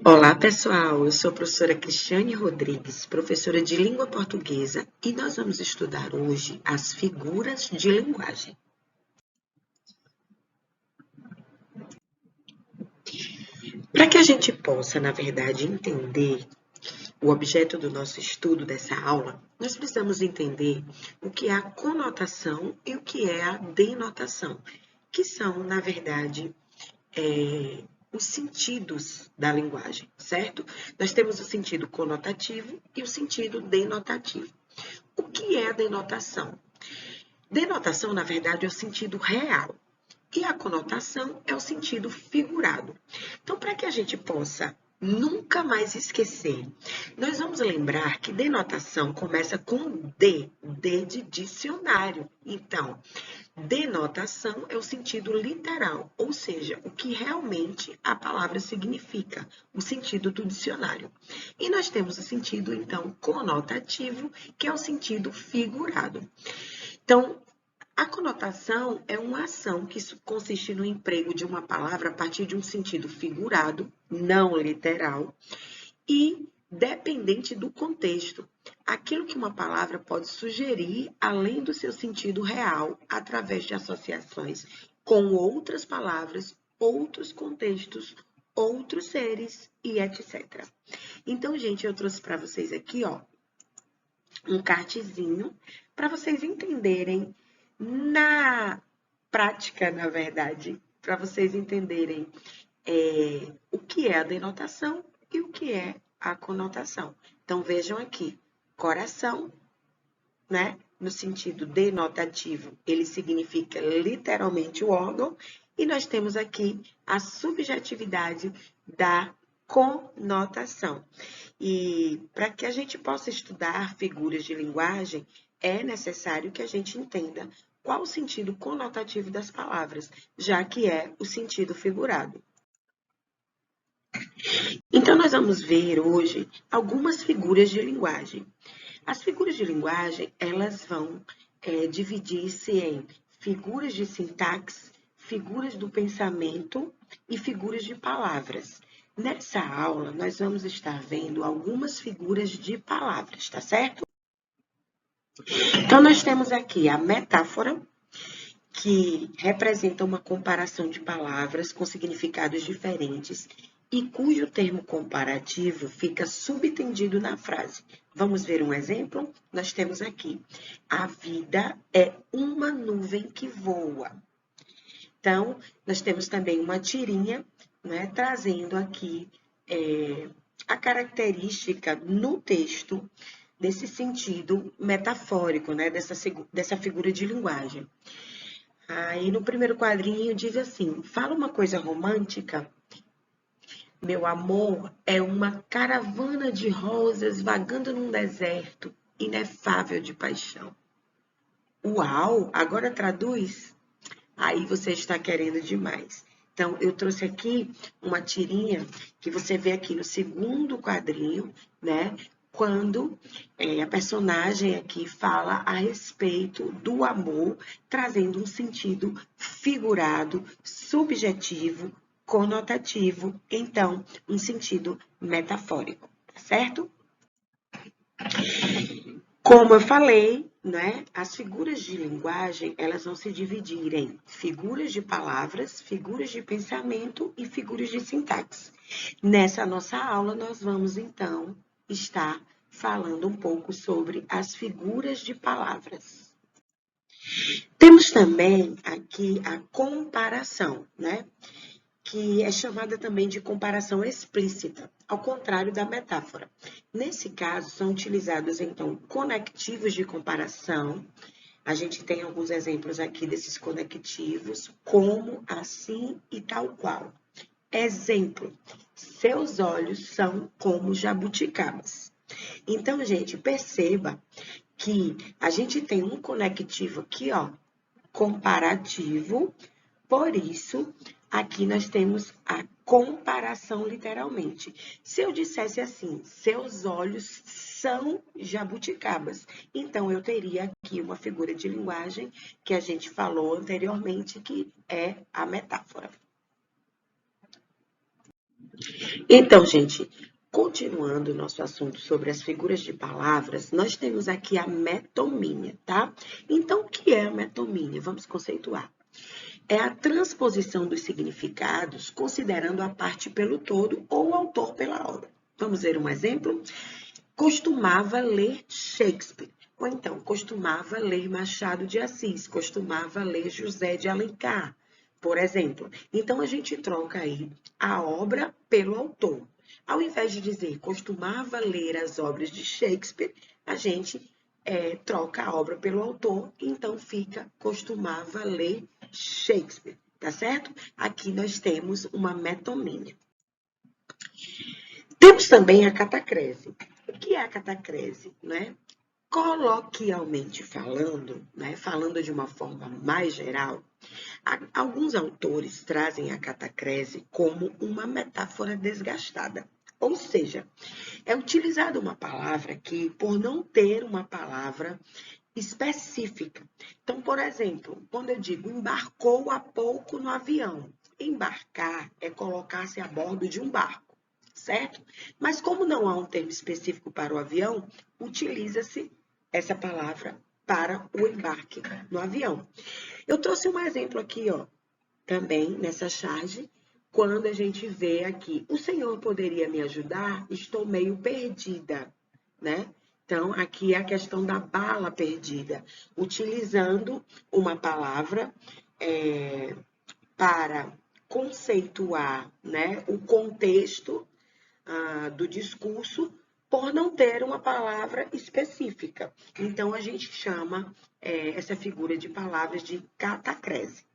Olá, pessoal. Eu sou a professora Cristiane Rodrigues, professora de língua portuguesa, e nós vamos estudar hoje as figuras de linguagem. Para que a gente possa, na verdade, entender o objeto do nosso estudo dessa aula, nós precisamos entender o que é a conotação e o que é a denotação, que são, na verdade, os sentidos da linguagem, certo? Nós temos o sentido conotativo e o sentido denotativo. O que é a denotação? Denotação, na verdade, é o sentido real. E a conotação é o sentido figurado. Então, para que a gente possa nunca mais esquecer, nós vamos lembrar que denotação começa com D de dicionário. Então, denotação é o sentido literal, ou seja, o que realmente a palavra significa, o sentido do dicionário. E nós temos o sentido, então, conotativo, que é o sentido figurado. Então, a conotação é uma ação que consiste no emprego de uma palavra a partir de um sentido figurado, não literal, e dependente do contexto. Aquilo que uma palavra pode sugerir além do seu sentido real, através de associações com outras palavras, outros contextos, outros seres e etc. Então, gente, eu trouxe para vocês aqui, ó, um cartezinho para vocês entenderem na prática, na verdade, para vocês entenderem o que é a denotação e o que é a conotação. Então, vejam aqui, coração, né? No sentido denotativo, ele significa literalmente o órgão, e nós temos aqui a subjetividade da conotação. E para que a gente possa estudar figuras de linguagem, é necessário que a gente entenda qual o sentido conotativo das palavras, já que é o sentido figurado. Então, nós vamos ver hoje algumas figuras de linguagem. As figuras de linguagem, elas vão dividir-se em figuras de sintaxe, figuras do pensamento e figuras de palavras. Nessa aula, nós vamos estar vendo algumas figuras de palavras, tá certo? Então, nós temos aqui a metáfora, que representa uma comparação de palavras com significados diferentes e cujo termo comparativo fica subtendido na frase. Vamos ver um exemplo? Nós temos aqui: a vida é uma nuvem que voa. Então, nós temos também uma tirinha, né, trazendo aqui a característica no texto desse sentido metafórico, né, dessa figura de linguagem. Aí no primeiro quadrinho diz assim: fala uma coisa romântica. Meu amor é uma caravana de rosas vagando num deserto inefável de paixão. Uau, agora traduz? Aí você está querendo demais. Então, eu trouxe aqui uma tirinha que você vê aqui no segundo quadrinho, né? Quando a personagem aqui fala a respeito do amor, trazendo um sentido figurado, subjetivo, conotativo, então, um sentido metafórico, tá certo? Como eu falei, né, as figuras de linguagem, elas vão se dividir em figuras de palavras, figuras de pensamento e figuras de sintaxe. Nessa nossa aula, nós vamos, então, estar falando um pouco sobre as figuras de palavras. Temos também aqui a comparação, né? Que é chamada também de comparação explícita, ao contrário da metáfora. Nesse caso, são utilizados, então, conectivos de comparação. A gente tem alguns exemplos aqui desses conectivos, como, assim e tal qual. Exemplo, seus olhos são como jabuticabas. Então, gente, perceba que a gente tem um conectivo aqui, ó, comparativo, por isso, aqui nós temos a comparação literalmente. Se eu dissesse assim, seus olhos são jabuticabas, então eu teria aqui uma figura de linguagem que a gente falou anteriormente, que é a metáfora. Então, gente, continuando o nosso assunto sobre as figuras de palavras, nós temos aqui a metonimia, tá? Então, o que é a metonimia? Vamos conceituar. É a transposição dos significados, considerando a parte pelo todo ou o autor pela obra. Vamos ver um exemplo? Costumava ler Shakespeare. Ou então, costumava ler Machado de Assis, costumava ler José de Alencar, por exemplo. Então, a gente troca aí a obra pelo autor. Ao invés de dizer costumava ler as obras de Shakespeare, a gente troca a obra pelo autor, então fica costumava ler Shakespeare, tá certo? Aqui nós temos uma metonímia. Temos também a catacrese. O que é a catacrese, né? Coloquialmente falando, né, falando de uma forma mais geral, alguns autores trazem a catacrese como uma metáfora desgastada. Ou seja, é utilizada uma palavra que, por não ter uma palavra específica. Então, por exemplo, quando eu digo embarcou há pouco no avião, embarcar é colocar-se a bordo de um barco, certo? Mas como não há um termo específico para o avião, utiliza-se essa palavra para o embarque no avião. Eu trouxe um exemplo aqui, ó, também nessa charge, quando a gente vê aqui, o senhor poderia me ajudar? Estou meio perdida, né? Então, aqui é a questão da bala perdida, utilizando uma palavra para conceituar, né, o contexto do discurso por não ter uma palavra específica. Então, a gente chama essa figura de palavras de catacrese.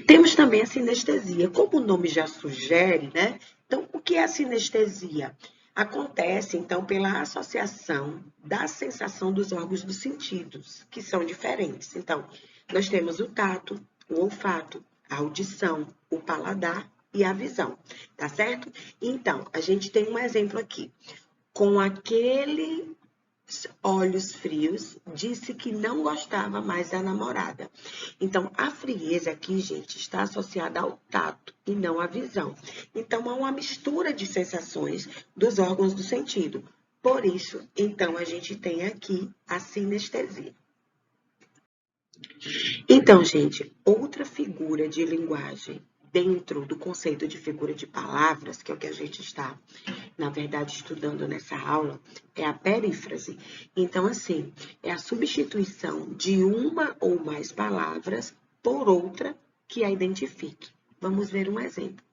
Temos também a sinestesia, como o nome já sugere, né? Então, o que é a sinestesia? Acontece, então, pela associação da sensação dos órgãos dos sentidos, que são diferentes. Então, nós temos o tato, o olfato, a audição, o paladar e a visão, tá certo? Então, a gente tem um exemplo aqui. Com aquele olhos frios, disse que não gostava mais da namorada. Então, a frieza aqui, gente, está associada ao tato e não à visão. Então, há uma mistura de sensações dos órgãos do sentido. Por isso, então, a gente tem aqui a sinestesia. Então, gente, outra figura de linguagem dentro do conceito de figura de palavras, que é o que a gente está, na verdade, estudando nessa aula, é a perífrase. Então, assim, é a substituição de uma ou mais palavras por outra que a identifique. Vamos ver um exemplo.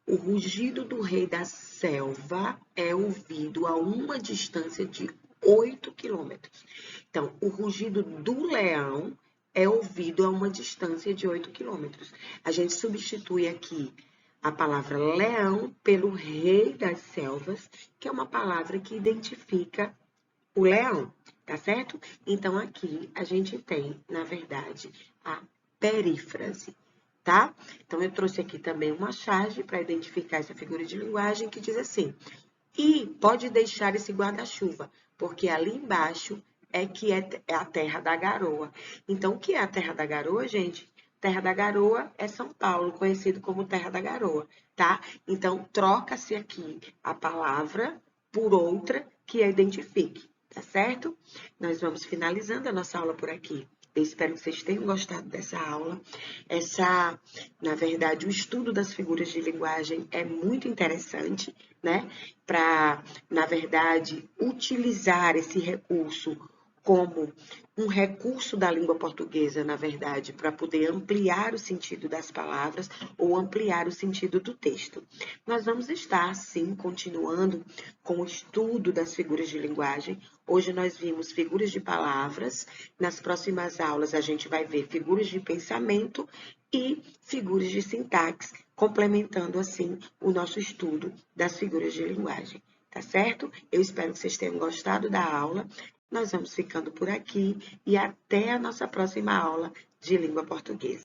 O rugido do rei da selva é ouvido a uma distância de 8 quilômetros. Então, o rugido do leão é ouvido a uma distância de 8 quilômetros. A gente substitui aqui a palavra leão pelo rei das selvas, que é uma palavra que identifica o leão, tá certo? Então, aqui a gente tem, na verdade, a perífrase, tá? Então, eu trouxe aqui também uma charge para identificar essa figura de linguagem que diz assim: e pode deixar esse guarda-chuva, porque ali embaixo é que é a terra da garoa. Então, o que é a terra da garoa, gente? Terra da Garoa é São Paulo, conhecido como Terra da Garoa, tá? Então, troca-se aqui a palavra por outra que a identifique, tá certo? Nós vamos finalizando a nossa aula por aqui. Eu espero que vocês tenham gostado dessa aula. Na verdade, o estudo das figuras de linguagem é muito interessante, né? Para, na verdade, utilizar esse recurso como um recurso da língua portuguesa, na verdade, para poder ampliar o sentido das palavras ou ampliar o sentido do texto. Nós vamos estar, sim, continuando com o estudo das figuras de linguagem. Hoje nós vimos figuras de palavras, nas próximas aulas a gente vai ver figuras de pensamento e figuras de sintaxe, complementando, assim, o nosso estudo das figuras de linguagem. Tá certo? Eu espero que vocês tenham gostado da aula. Nós vamos ficando por aqui e até a nossa próxima aula de língua portuguesa.